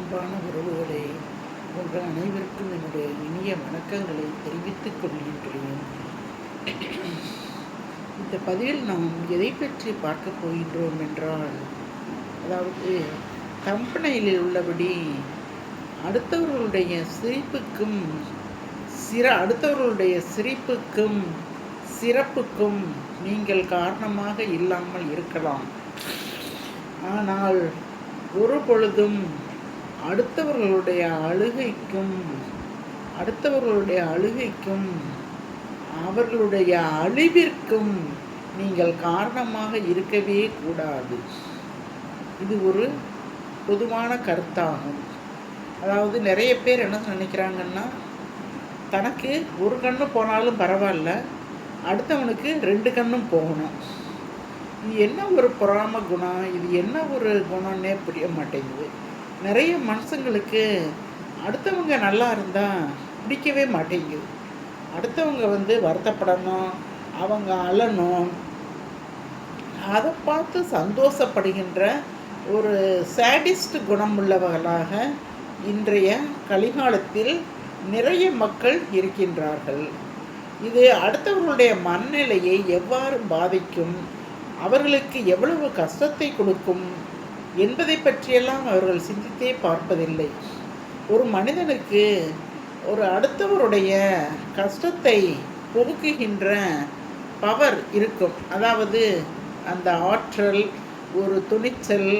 அன்பான உறவுகளே, உங்கள் அனைவருக்கும் என்னுடைய இனிய வணக்கங்களை தெரிவித்துக் கொள்கின்றேன். இந்த பதிவில் நாம் எதை பற்றி பார்க்க போகின்றோம் என்றால், அதாவது கம்பெனியில் உள்ளபடி அடுத்தவர்களுடைய சிரிப்புக்கும் சிறப்புக்கும் நீங்கள் காரணமாக இல்லாமல் இருக்கலாம். ஆனால் ஒரு பொழுதும் அடுத்தவர்களுடைய அழுகைக்கும் அவர்களுடைய அழிவிற்கும் நீங்கள் காரணமாக இருக்கவே கூடாது. இது ஒரு பொதுவான கருத்தாகும். அதாவது நிறைய பேர் என்ன நினைக்கிறாங்கன்னா, தனக்கு ஒரு கண்ணு போனாலும் பரவாயில்ல, அடுத்தவனுக்கு 2 கண்ணும் போகணும். இது என்ன ஒரு பொறாம குணம், இது என்ன ஒரு குணம்னே புரிய மாட்டேங்குது. நிறைய மனுஷங்களுக்கு அடுத்தவங்க நல்லா இருந்தால் பிடிக்கவே மாட்டேங்குது. அடுத்தவங்க வருத்தப்படணும், அவங்க அழணும், அதை பார்த்து சந்தோஷப்படுகின்ற ஒரு சேடிஸ்ட் குணம் உள்ளவர்களாக இன்றைய கலிகாலத்தில் நிறைய மக்கள் இருக்கின்றார்கள். இது அடுத்தவர்களுடைய மனநிலையை எவ்வாறு பாதிக்கும், அவர்களுக்கு எவ்வளவு கஷ்டத்தை கொடுக்கும் என்பதை பற்றியெல்லாம் அவர்கள் சிந்தித்தே பார்ப்பதில்லை. ஒரு மனிதனுக்கு ஒரு அடுத்தவருடைய கஷ்டத்தை போக்குகின்ற பவர் இருக்கும். அதாவது அந்த ஆற்றல், ஒரு துணிச்சல்,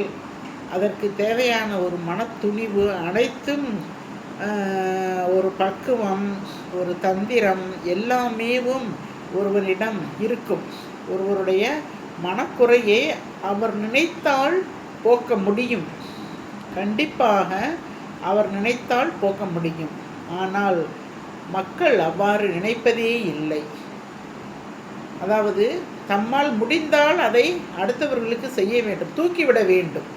அதற்கு தேவையான ஒரு மனத்துணிவு அனைத்தும், ஒரு பக்குவம், ஒரு தந்திரம் எல்லாமேவும் ஒருவரிடம் இருக்கும். ஒருவருடைய மனக்குறையை அவர் நினைத்தால் போக்க முடியும். கண்டிப்பாக அவர் நினைத்தால் போக்க முடியும். ஆனால் மக்கள் அவ்வாறு நினைப்பதே இல்லை. அதாவது தம்மால் முடிந்தால் அதை அடுத்தவர்களுக்கு செய்ய வேண்டும், தூக்கிவிட வேண்டும்.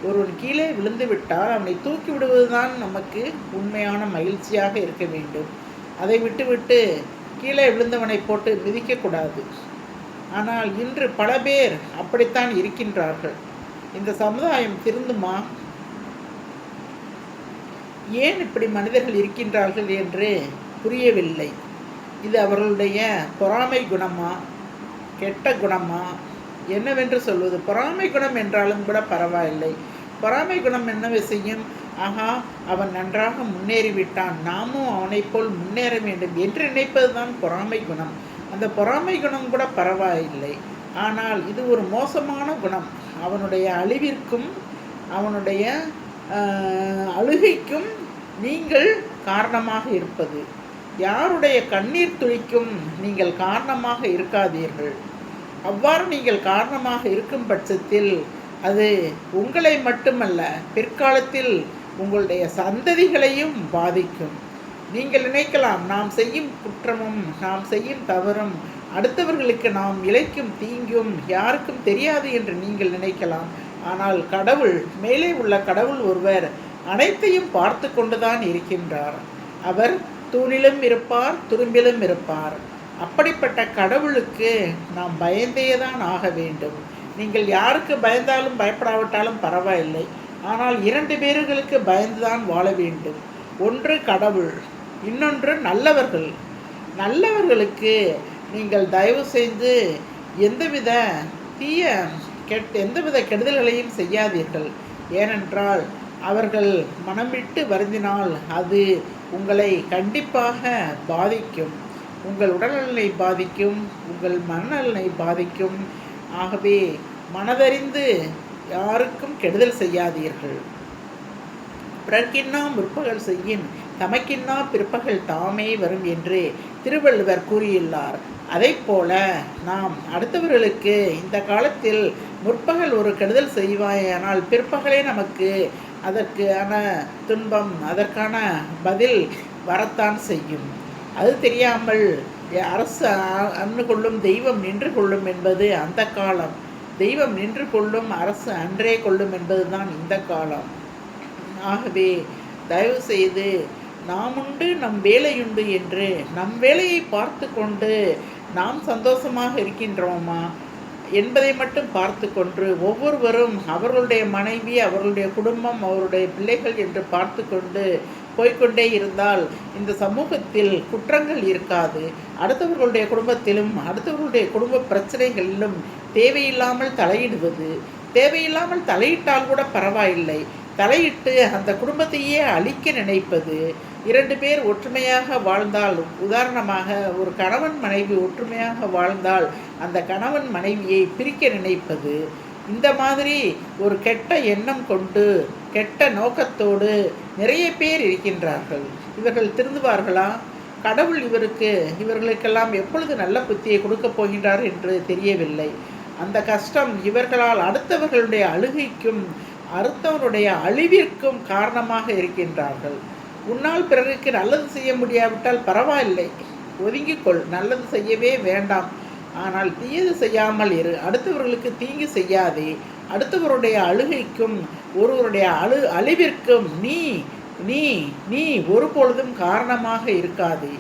ஒருவன் கீழே விழுந்து விட்டால் அவனை தூக்கி விடுவதுதான் நமக்கு உண்மையான மகிழ்ச்சியாக இருக்க வேண்டும். அதை விட்டுவிட்டு கீழே விழுந்தவனை போட்டு மிதிக்கக்கூடாது. ஆனால் இன்று பல பேர் அப்படித்தான் இருக்கின்றார்கள். இந்த சமுதாயம் திருந்துமா? ஏன் இப்படி மனிதர்கள் இருக்கின்றார்கள் என்று புரியவில்லை. இது அவர்களுடைய பொறாமை குணமா, கெட்ட குணமா, என்னவென்று சொல்வது? பொறாமை குணம் என்றாலும் கூட பரவாயில்லை. பொறாமை குணம் என்ன செய்யும்? ஆஹா, அவன் நன்றாக முன்னேறிவிட்டான், நாமும் அவனைப் போல் முன்னேற வேண்டும் என்று நினைப்பதுதான் பொறாமை குணம். அந்த பொறாமை குணம் கூட பரவாயில்லை. ஆனால் இது ஒரு மோசமான குணம். அவனுடைய அழிவிற்கும் அவனுடைய அழுகைக்கும் நீங்கள் காரணமாக இருப்பது. யாருடைய கண்ணீர் துளிக்கும் நீங்கள் காரணமாக இருக்காதீர்கள். அவ்வாறு நீங்கள் காரணமாக இருக்கும் பட்சத்தில் அது உங்களை மட்டுமல்ல, பிற்காலத்தில் உங்களுடைய சந்ததிகளையும் பாதிக்கும். நீங்கள் நினைக்கலாம், நாம் செய்யும் குற்றமும் நாம் செய்யும் தவறும் அடுத்தவர்களுக்கு நாம் இழைக்கும் தீங்கும் யாருக்கும் தெரியாது என்று நீங்கள் நினைக்கலாம். ஆனால் கடவுள், மேலே உள்ள கடவுள் ஒருவர் அனைத்தையும் பார்த்து கொண்டுதான் இருக்கின்றார். அவர் தூணிலும் இருப்பார், துரும்பிலும் இருப்பார். அப்படிப்பட்ட கடவுளுக்கு நாம் பயந்தேதான் ஆக வேண்டும். நீங்கள் யாருக்கு பயந்தாலும் பயப்படாவிட்டாலும் பரவாயில்லை. ஆனால் 2 பேர்களுக்கு பயந்துதான் வாழ வேண்டும். ஒன்று கடவுள், இன்னொன்று நல்லவர்கள். நல்லவர்களுக்கு நீங்கள் தயவு செய்து எந்தவித கெடுதல்களையும் செய்யாதீர்கள். ஏனென்றால் அவர்கள் மனம் விட்டு வருந்தினால் அது உங்களை கண்டிப்பாக பாதிக்கும். உங்கள் உடல்நலனை பாதிக்கும், உங்கள் மனநலனை பாதிக்கும். ஆகவே மனதறிந்து யாருக்கும் கெடுதல் செய்யாதீர்கள். பிறர்க்கின்னா முற்பகல் செய்யின், தமக்கின்னா பிற்பகல் தாமே வரும் என்று திருவள்ளுவர் கூறியுள்ளார். அதை போல நாம் அடுத்தவர்களுக்கு இந்த காலத்தில் முற்பகல் ஒரு கெடுதல் செய்வாயானால் பிற்பகலே நமக்கு அதற்கான துன்பம், அதற்கான பதில் வரத்தான் செய்யும். அது தெரியாமல் அரசு அன்று கொள்ளும் தெய்வம் நின்று கொள்ளும் என்பது அந்த காலம். தெய்வம் நின்று கொள்ளும், அரசு அன்றே கொள்ளும் என்பதுதான் இந்த காலம். ஆகவே தயவு செய்து நாம் உண்டு நம் வேலையுண்டு என்று நம் வேலையை பார்த்து கொண்டு நாம் சந்தோஷமாக இருக்கின்றோமா என்பதை மட்டும் பார்த்து கொண்டு ஒவ்வொருவரும் அவர்களுடைய மனைவி, அவர்களுடைய குடும்பம், அவருடைய பிள்ளைகள் என்று பார்த்து கொண்டு போய்கொண்டே இருந்தால் இந்த சமூகத்தில் குற்றங்கள் இருக்காது. அடுத்தவர்களுடைய குடும்பத்திலும் அடுத்தவர்களுடைய குடும்ப பிரச்சனைகளிலும் தேவையில்லாமல் தலையிடுவது, தேவையில்லாமல் தலையிட்டால் கூட பரவாயில்லை, தலையிட்டு அந்த குடும்பத்தையே அழிக்க நினைப்பது. 2 பேர் ஒற்றுமையாக வாழ்ந்தால், உதாரணமாக ஒரு கணவன் மனைவி ஒற்றுமையாக வாழ்ந்தால் அந்த கணவன் மனைவியை பிரிக்க நினைப்பது, இந்த மாதிரி ஒரு கெட்ட எண்ணம் கொண்டு கெட்ட நோக்கத்தோடு நிறைய பேர் இருக்கின்றார்கள். இவர்கள் திருந்துவார்களா? கடவுள் இவர்களுக்கெல்லாம் எப்பொழுது நல்ல புத்தியை கொடுக்கப் போகின்றார் என்று தெரியவில்லை. அந்த கஷ்டம் இவர்களால் அடுத்தவர்களுடைய அழுகைக்கும் அடுத்தவருடைய அழிவிற்கும் காரணமாக இருக்கின்றார்கள். உன்னால் பிறருக்கு நல்லது செய்ய முடியாவிட்டால் பரவாயில்லை, ஒதுங்கிக்கொள், நல்லது செய்யவே வேண்டாம். ஆனால் தீயது செய்யாமல் இரு, அடுத்தவர்களுக்கு தீங்கு செய்யாதே. அடுத்தவருடைய அழுகைக்கும் ஒருவருடைய அழிவிற்கும் நீ நீ நீ ஒருபொழுதும் காரணமாக இருக்காதே.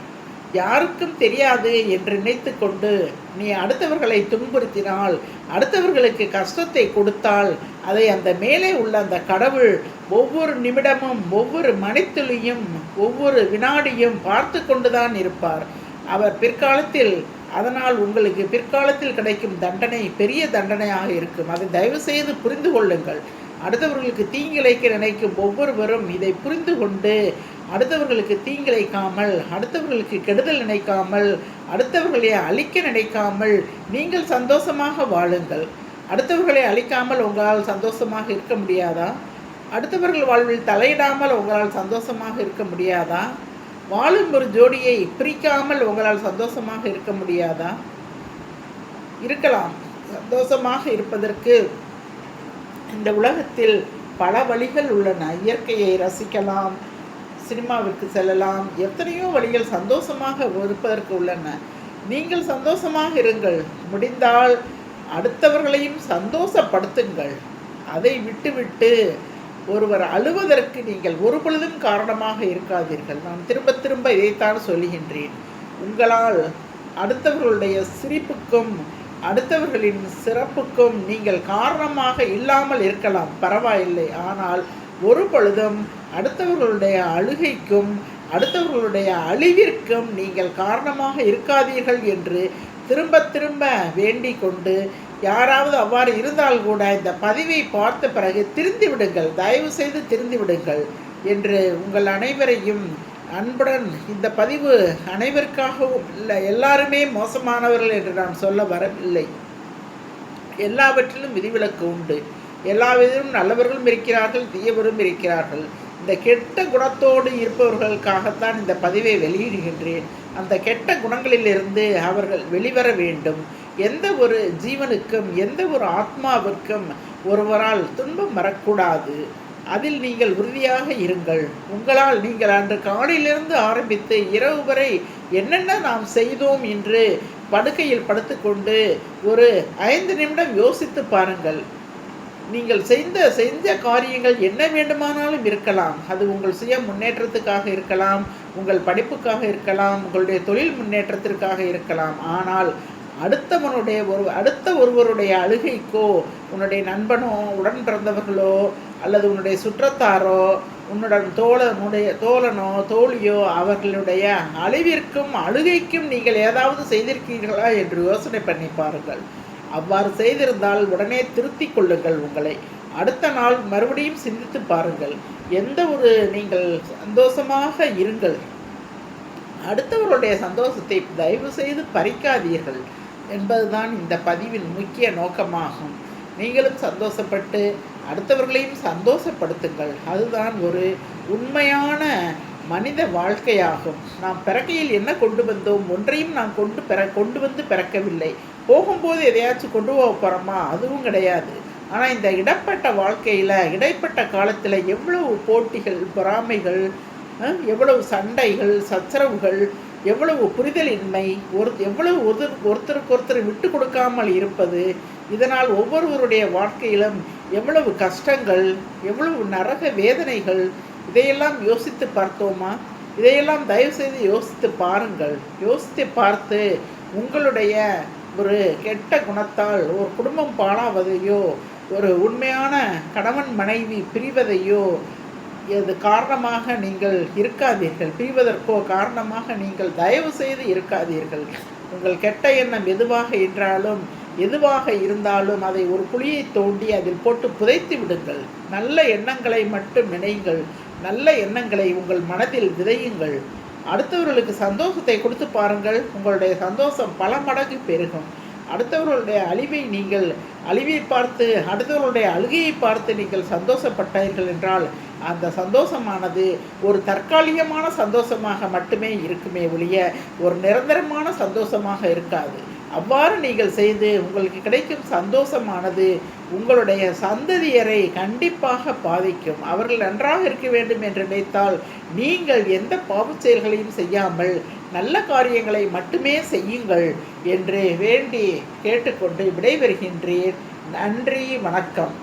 யாருக்கும் தெரியாது என்று நினைத்து கொண்டு நீ அடுத்தவர்களை துன்புறுத்தினால், அடுத்தவர்களுக்கு கஷ்டத்தை கொடுத்தால், அதை அந்த மேலே உள்ள அந்த கடவுள் ஒவ்வொரு நிமிடமும் ஒவ்வொரு மணித்துளியும் ஒவ்வொரு வினாடியும் பார்த்து கொண்டுதான் இருப்பார். அவர் பிற்காலத்தில், அதனால் உங்களுக்கு பிற்காலத்தில் கிடைக்கும் தண்டனை பெரிய தண்டனையாக இருக்கும். அதை தயவு செய்து புரிந்து கொள்ளுங்கள். அடுத்தவர்களுக்கு தீங்கிழைக்க நினைக்கும் ஒவ்வொருவரும் இதை புரிந்து கொண்டு அடுத்தவர்களுக்கு தீங்கிழைக்காமல், அடுத்தவர்களுக்கு கெடுதல் நினைக்காமல், அடுத்தவர்களை அழிக்க நினைக்காமல் நீங்கள் சந்தோஷமாக வாழுங்கள். அடுத்தவர்களை அழிக்காமல் உங்களால் சந்தோஷமாக இருக்க முடியாதா? அடுத்தவர்கள் வாழ்வில் தலையிடாமல் உங்களால் சந்தோஷமாக இருக்க முடியாதா? வாழும் ஒரு ஜோடியை பிரிக்காமல் உங்களால் சந்தோஷமாக இருக்க முடியாதா? இருக்கலாம். சந்தோஷமாக இருப்பதற்கு இந்த உலகத்தில் பல வழிகள் உள்ளன. இயற்கையை ரசிக்கலாம், சினிமாவிற்கு செல்லலாம், எத்தனையோ வழிகள் சந்தோஷமாக இருப்பதற்கு உள்ளன. நீங்கள் சந்தோஷமாக இருங்கள். முடிந்தால் அடுத்தவர்களையும் சந்தோஷப்படுத்துங்கள். அதை விட்டுவிட்டு ஒருவர் அழுவதற்கு நீங்கள் ஒரு பொழுதும் காரணமாக இருக்காதீர்கள். நான் திரும்ப திரும்ப இதைத்தான் சொல்லுகின்றேன். உங்களால் அடுத்தவர்களுடைய சிரிப்புக்கும் அடுத்தவர்களின் சிறப்புக்கும் நீங்கள் காரணமாக இல்லாமல் இருக்கலாம், பரவாயில்லை. ஆனால் ஒரு பொழுதும் அடுத்தவர்களுடைய அழுகைக்கும் அடுத்தவர்களுடைய அழிவிற்கும் நீங்கள் காரணமாக இருக்காதீர்கள் என்று திரும்ப திரும்ப வேண்டிக் கொண்டு, யாராவது அவ்வாறு இருந்தால் கூட இந்த பதிவை பார்த்த பிறகு திருந்து விடுங்கள், தயவு செய்து திருந்து விடுங்கள் என்று உங்கள் அனைவரையும் அன்புடன், இந்த பதிவு அனைவருக்காகவும் இல்லை, எல்லாருமே மோசமானவர்கள் என்று நான் சொல்ல வரவில்லை. எல்லாவற்றிலும் விதிவிலக்கு உண்டு. எல்லா விதமும் நல்லவர்களும் இருக்கிறார்கள், தீயவரும் இருக்கிறார்கள். இந்த கெட்ட குணத்தோடு இருப்பவர்களுக்காகத்தான் இந்த பதிவை வெளியிடுகின்றேன். அந்த கெட்ட குணங்களிலிருந்து அவர்கள் வெளிவர வேண்டும். எந்த ஒரு ஜீவனுக்கும் எந்த ஒரு ஆத்மாவிற்கும் ஒருவரால் துன்பம் வரக்கூடாது. அதில் நீங்கள் உறுதியாக இருங்கள். உங்களால் நீங்கள் அன்று காலையிலிருந்து ஆரம்பித்து இரவு வரை என்னென்ன நாம் செய்தோம் என்று படுக்கையில் படுத்துக்கொண்டு ஒரு 5 நிமிடம் யோசித்து பாருங்கள். நீங்கள் செஞ்ச காரியங்கள் என்ன வேண்டுமானாலும் இருக்கலாம். அது உங்கள் சுய முன்னேற்றத்துக்காக இருக்கலாம், உங்கள் படிப்புக்காக இருக்கலாம், உங்களுடைய தொழில் முன்னேற்றத்திற்காக இருக்கலாம். ஆனால் அடுத்த ஒருவருடைய அழுகைக்கோ, உன்னுடைய நண்பனோ, உடன் பிறந்தவர்களோ, அல்லது உன்னுடைய சுற்றத்தாரோ, உன்னுடன் தோழனோ தோழியோ அவர்களுடைய அழிவிற்கும் அழுகைக்கும் நீங்கள் ஏதாவது செய்திருக்கிறீர்களா என்று யோசனை பண்ணி பாருங்கள். அவ்வாறு செய்திருந்தால் உடனே திருத்திக் கொள்ளுங்கள். உங்களை அடுத்த நாள் மறுபடியும் சிந்தித்து பாருங்கள். நீங்கள் சந்தோஷமாக இருங்கள். அடுத்தவருடைய சந்தோஷத்தை தயவு செய்து பறிக்காதீர்கள் என்பதுதான் இந்த பதிவின் முக்கிய நோக்கமாகும். நீங்களும் சந்தோஷப்பட்டு அடுத்தவர்களையும் சந்தோஷப்படுத்துங்கள். அதுதான் ஒரு உண்மையான மனித வாழ்க்கையாகும். நாம் பிறக்கையில் என்ன கொண்டு வந்தோம், ஒன்றையும் நாம் கொண்டு வந்து பிறக்கவில்லை. போகும்போது எதையாச்சும் கொண்டு போக போகிறோமா? அதுவும் கிடையாது. ஆனால் இந்த இடைப்பட்ட வாழ்க்கையில், இடைப்பட்ட காலத்தில் எவ்வளவு போட்டிகள், பொறாமைகள், எவ்வளவு சண்டைகள், சச்சரவுகள், எவ்வளவு புரிதலின்மை, எவ்வளவு ஒருத்தருக்கு ஒருத்தர் விட்டு கொடுக்காமல் இருப்பது, இதனால் ஒவ்வொருவருடைய வாழ்க்கையிலும் எவ்வளவு கஷ்டங்கள், எவ்வளவு நரக வேதனைகள், இதையெல்லாம் யோசித்து பார்த்தோமா? இதையெல்லாம் தயவுசெய்து யோசித்து பாருங்கள். யோசித்து பார்த்து உங்களுடைய ஒரு கெட்ட குணத்தால் ஒரு குடும்பம் பாழாவதையோ, ஒரு உண்மையான கணவன் மனைவி பிரிவதையோ இது காரணமாக நீங்கள் இருக்காதீர்கள். பிரிவதற்கோ காரணமாக நீங்கள் தயவு செய்து இருக்காதீர்கள். உங்கள் கெட்ட எண்ணம் எதுவாக இருந்தாலும் அதை ஒரு குழியை தோண்டி அதில் போட்டு புதைத்து விடுங்கள். நல்ல எண்ணங்களை மட்டும் நினையுங்கள். நல்ல எண்ணங்களை உங்கள் மனதில் விதையுங்கள். அடுத்தவர்களுக்கு சந்தோஷத்தை கொடுத்து பாருங்கள். உங்களுடைய சந்தோஷம் பல மடங்கு பெருகும். அடுத்தவர்களுடைய அழிவை பார்த்து, அடுத்தவர்களுடைய அழுகையை பார்த்து நீங்கள் சந்தோஷப்பட்டீர்கள் என்றால் அந்த சந்தோஷமானது ஒரு தற்காலிகமான சந்தோஷமாக மட்டுமே இருக்குமே ஒழிய ஒரு நிரந்தரமான சந்தோஷமாக இருக்காது. அவ்வாறு நீங்கள் செய்து உங்களுக்கு கிடைக்கும் சந்தோஷமானது உங்களுடைய சந்ததியரை கண்டிப்பாக பாதிக்கும். அவர்கள் நன்றாக இருக்க வேண்டும் என்று நினைத்தால் நீங்கள் எந்த பாவச் செயல்களையும் செய்யாமல் நல்ல காரியங்களை மட்டுமே செய்யுங்கள் என்று வேண்டி கேட்டுக்கொண்டு விடைபெறுகின்றேன். நன்றி, வணக்கம்.